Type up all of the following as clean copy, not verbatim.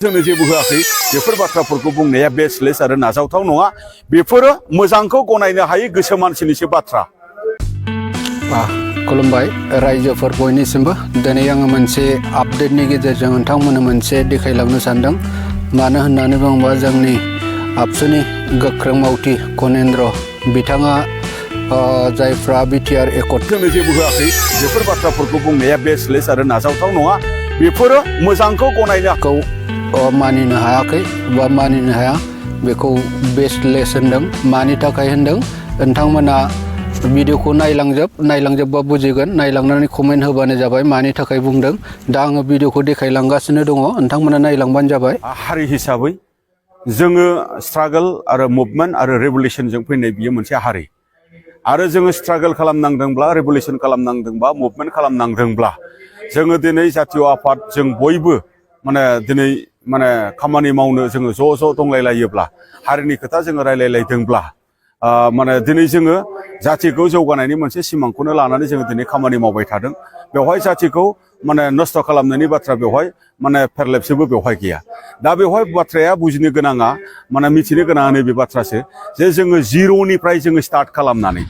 जोंनो जेबो होआखै बेफोर बाथ्राफोरखौ बुंनाया बेसलेस आरो नाजावथाव नङा बेफोरो मोजांखौ गनायनो हायै गोसो मानसिनिसो बाथ्रा। खुलुमबाय रायजोफोर बयनिसिमबो दिनै आङो मोनसे आपडेटनि गेजेरजों नोंथांमोननो मोनसे देखायलांनो सानदों। मानो होननानै बुङोबा जोंनि आबसुनि गोख्रों मावथि गनेन्द्र बिथाङा जायफ्रा बिटिआर एकर्ड जोंनो जेबो होआखै बेफोर बाथ्राफोरखौ बुंनाया बेसलेस आरो नाजावथाव नङा बेफोरो मोजांखौ गनायनो मानिनो हायाखै बा मानिनो हाया बेखौ बेसलेस होनदों। मानि थाखाय होनदों नोंथांमोना भिडिअखौ नायलांजोबबा बुजिगोन, नायलांनानै कमेन्ट होबानो जाबाय मानि थाखाय बुंदों। दा आङो भिडिअखौ देखायलांगासिनो दङ, नोंथांमोना नायलांबानो जाबाय। हारि हिसाबै जोङो स्ट्रागल आरो मुभमेन्ट आरो रेभुलेसनजों फैनाय बियो मोनसे हारि आरो जोङो स्ट्रागल खालामनांदोंब्ला रेभुलेसन खालामनांदोंबा मुभमेन्ट खालामनांदोंब्ला जोङो दिनै जातीय आफाद जों बयबो दिनै खामानि मावनो जोङो ज' दंलायलायोब्ला हारिनि खोथा जोङो रायलायलायदोंब्ला दिनै जोङो जातिखौ जौगानायनि मोनसे सिमांखौनो लानानै जोङो दिनै खामानि मावबाय थादों। बेवहाय जातिखौ नस्थ' खालामनायनि बाथ्रा बेवहाय फेरलेबसेबो बेवहाय गैया। दा बेवहाय बाथ्राया बुजिनो गोनाङा मिथिनो गोनाङा नैबे बाथ्रासो जे जोङो जिर'निफ्राय जोङो स्टार्ट खालामनानै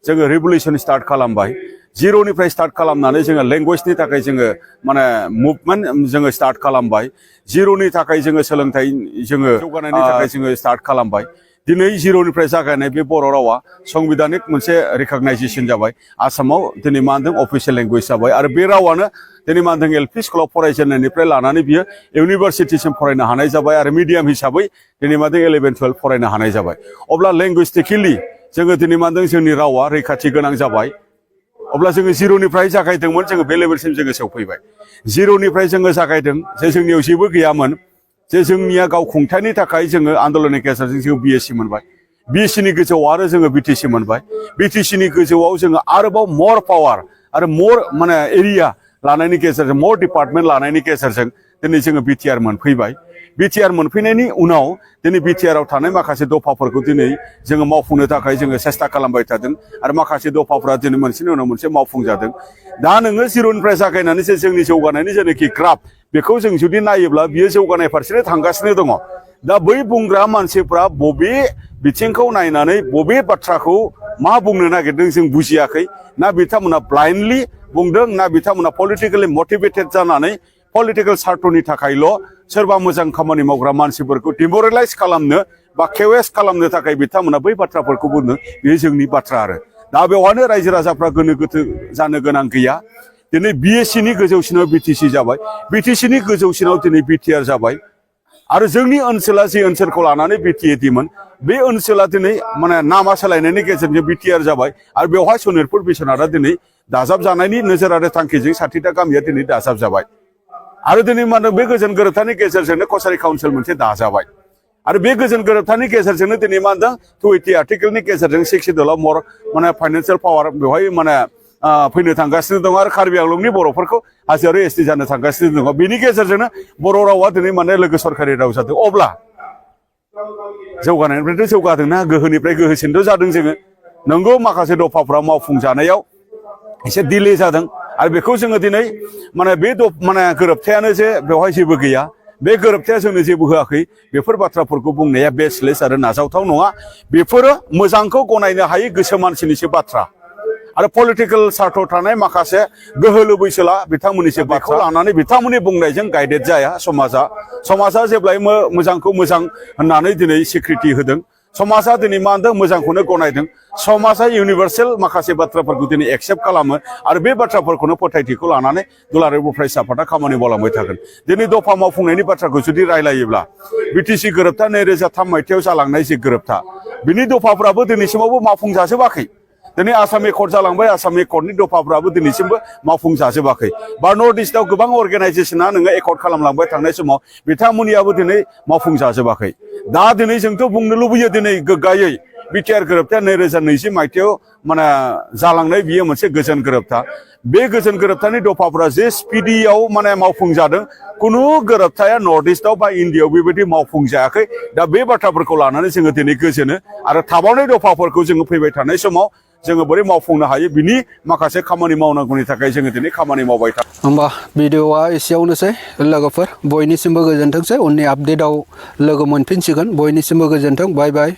जोङो रेभुलेसन स्टार्ट खालामबाय। जिर'निफ्राय स्टार्ट खालामनानै जोङो लेंगुवेजनि थाखाय जोङो मुभमेन्ट जोङो स्टार्ट खालामबाय। जिर'नि थाखाय जोङो सोलोंथाइ जोङो जौगानायनि थाखाय जोङो स्टार्ट खालामबाय। दिनै जिर'निफ्राय जागायनाय बे बर' रावा संबिधानिक मोनसे रिकगनाइजेसन जाबाय। आसामाव दिनै मा होनदों अफिसियेल लेंगुवेज जाबाय आरो बे रावानो दिनै मा होनदों एलपि स्कुलाव फरायजेननायनिफ्राय लानानै बियो इउनिभारसिटिसिम फरायनो हानाय जाबाय आरो मिडियाम हिसाबै दिनै मा होनदों 11-12 फरायनो हानाय जाबाय। अब्ला लेंगुइस्टिकेलि जोङो दिनै मा होनदों जोंनि रावा रैखाथि गोनां जाबाय। अब्ला जोङो जिर'निफ्राय जागायदोंमोन, जोङो बे लेभेलसिम जोङो सौफैबाय। जिर'निफ्राय जोङो जागायदों जे जोंनियाव जेबो गैयामोन, जे जोंनिया गाव खुंथायनि थाखाय जोङो आन्दलननि गेजेरजों जों बिएससि मोनबाय। बिएससिनि गोजौआव आरो जोङो बिटिसि मोनबाय। बिटिसिनि गोजौआव जोङो आरोबाव मर पावार आरो मर एरिया लानायनि गेजेरजों मर डिपार्टमेन्ट लानायनि गेजेरजों दिनै जोङो बिटिआर मोनफैबाय। बिटिआर मोनफैनायनि उनाव दिनै बिटिआरआव थानाय माखासे दफाफोरखौ दिनै जोङो मावफुंनो थाखाय जोङो सेस्था खालामबाय थादों आरो माखासे दफाफोरा दिनै मोनसेनि उनाव मोनसे मावफुंजादों। दा नोङो जिर'निफ्राय जागायनानै जे जोंनि जौगानायनि जेनाखि ग्राफ बेखौ जों जुदि नायोब्ला बियो जौगानाय फारसेनो थांगासिनो दङ। दा बै बुंग्रा मानसिफ्रा बबे बिथिंखौ नायनानै बबे बाथ्राखौ मा बुंनो नागिरदों जों बुजियाखै। ना बिथांमोना ब्लाइन्डलि बुंदों, ना बिथांमोना पलिटिकेलि मटिभेटेड जानानै पलिटिकेल सार्थनि थाखायल' सोरबा मोजां खामानि मावग्रा मानसिफोरखौ डिमरेलाइज खालामनो बा केवेस खालामनो थाखाय बिथांमोना बै बाथ्राफोरखौ बुंदों। बेयो जोंनि बाथ्रा आरो दा बेवहायनो रायजो राजाफ्रा गोनो गोथो जानो गोनां गैया। दिनै बिएससिनि गोजौसिनाव बिटिसि जाबाय, बिटिसिनि गोजौसिनाव दिनै बिटिआर जाबाय आरो जोंनि ओनसोला जे ओनसोलखौ लानानै बिटिएडिमोन बे ओनसोला दिनै नामा सोलायनायनि गेजेरजों बिटिआर जाबाय आरो बेवहाय सनितपुर बिश्वनाथआ दिनै दाजाब जानायनि नोजोर आरो थांखिजों 60टा गामिया दिनै दाजाब जाबाय आरो दिनै बे गोजोन गोरोबथानि गेजेरजोंनो कसारि काउन्सिल मोनसे दाजाबाय आरो बे गोजोन गोरोबथानि गेजेरजोंनो दिनै मा होनदों 280 आर्टिकेलनि गेजेरजों 6 सिडुलाव मर फाइनान्सियेल पावार बेवहाय फैनो थांगासिनो दङ आरो कार्बि आंलंनि बर'फोरखौ हाजोआरि एसटि जानो थांगासिनो दङ। बेनि गेजेरजोंनो बर' रावा दिनै लोगो सरखारि राव जादों। अब्ला जौगानायनिफ्रायथ' जौगादोंना, गोहोनिफ्राय गोहोसिनथ' जादों जोङो। नंगौ माखासे दफाफ्रा मावफुंजानायाव एसे दिले जादों आरो बेखौ जोङो दिनै बे गोरोबथायानो जे बेवहाय जेबो गैया, बे गोरोबथाया जोंनो जेबो होआखै बेफोर बाथ्राफोरखौ बुंनाया बेसलेस आरो नाजावथाव नङा। बेफोरो मोजांखौ गनायनो हायै गोसो मानसिनिसो बाथ्रा आरो पलिटिकेल सार्थ थानाय माखासे गोहो लुबैसोला बिथांमोननिसो बाथ्रा लानानै बिथांमोननि बुंनायजों गाइडेड जाया। समाजा जेब्लायबो मोजांखौ मोजां होननानै दिनै स्वीकृति होदों। समाजा दिनै मा होनदों मोजांखौनो गनायदों। समाजा इउनिभार्सेल माखासे बाथ्राफोरखौ दिनै एक्सेप्ट खालामो आरो बे बाथ्राफोरखौनो फोथायथिखौ लानानै दुलाराय बर' फरायसा आफादा खामानि मावलांबाय थागोन। दिनै दफा मावफुंनायनि बाथ्राखौ जुदि रायलायोब्ला बिटिसि गोरोबथा 2003 मायथाइयाव जालांनाय जे गोरोबथा बिनि दफाफ्राबो दिनैसिमावबो मावफुंजाजोबाखै। दिनै आसाम एकर्ड जालांबाय, आसाम एकर्डनि दफाफ्राबो दिनैसिमबो मावफुंजाजोबाखै। बा नर्थ इस्टआव गोबां अर्गेनाइजेसना एक्र्ड खालामलांबाय थांनाय समाव बिथांमोननियाबो दिनै मावफुंजाजोबाखै। दा दिनै जोंथ' बुंनो लुबैयो दिनै गोग्गायै बिटिआर गोरोबथाया 2020 मायथाइयाव जालांनाय बियो मोनसे गोजोन गोरोबथा। बे गोजोन गोरोबथानि दफाफ्रा जे स्पिडियाव मावफुंजादों, कुनु गोरोबथाया नर्थ इस्टआव बा इन्डियायाव बेबायदि मावफुंजायाखै। दा बे बाथ्राफोरखौ लानानै जोङो दिनै गोजोनो आरो थाबावनाय दफाफोरखौ जोङो फैबाय थानाय समाव जोङो बोरै मावफुंनो हायो बिनि माखासे खामानि मावनांगौनि थाखाय जोङो दिनै खामानि मावबाय थादों। होमबा भिडिअआ एसेयावनोसै लोगोफोर बयनिसिमबो गोजोनथोंसै उननि आपडेटआव लोगो मोनफिनसिगोन बयनिसिमबो गोजोनथों बाय बाय।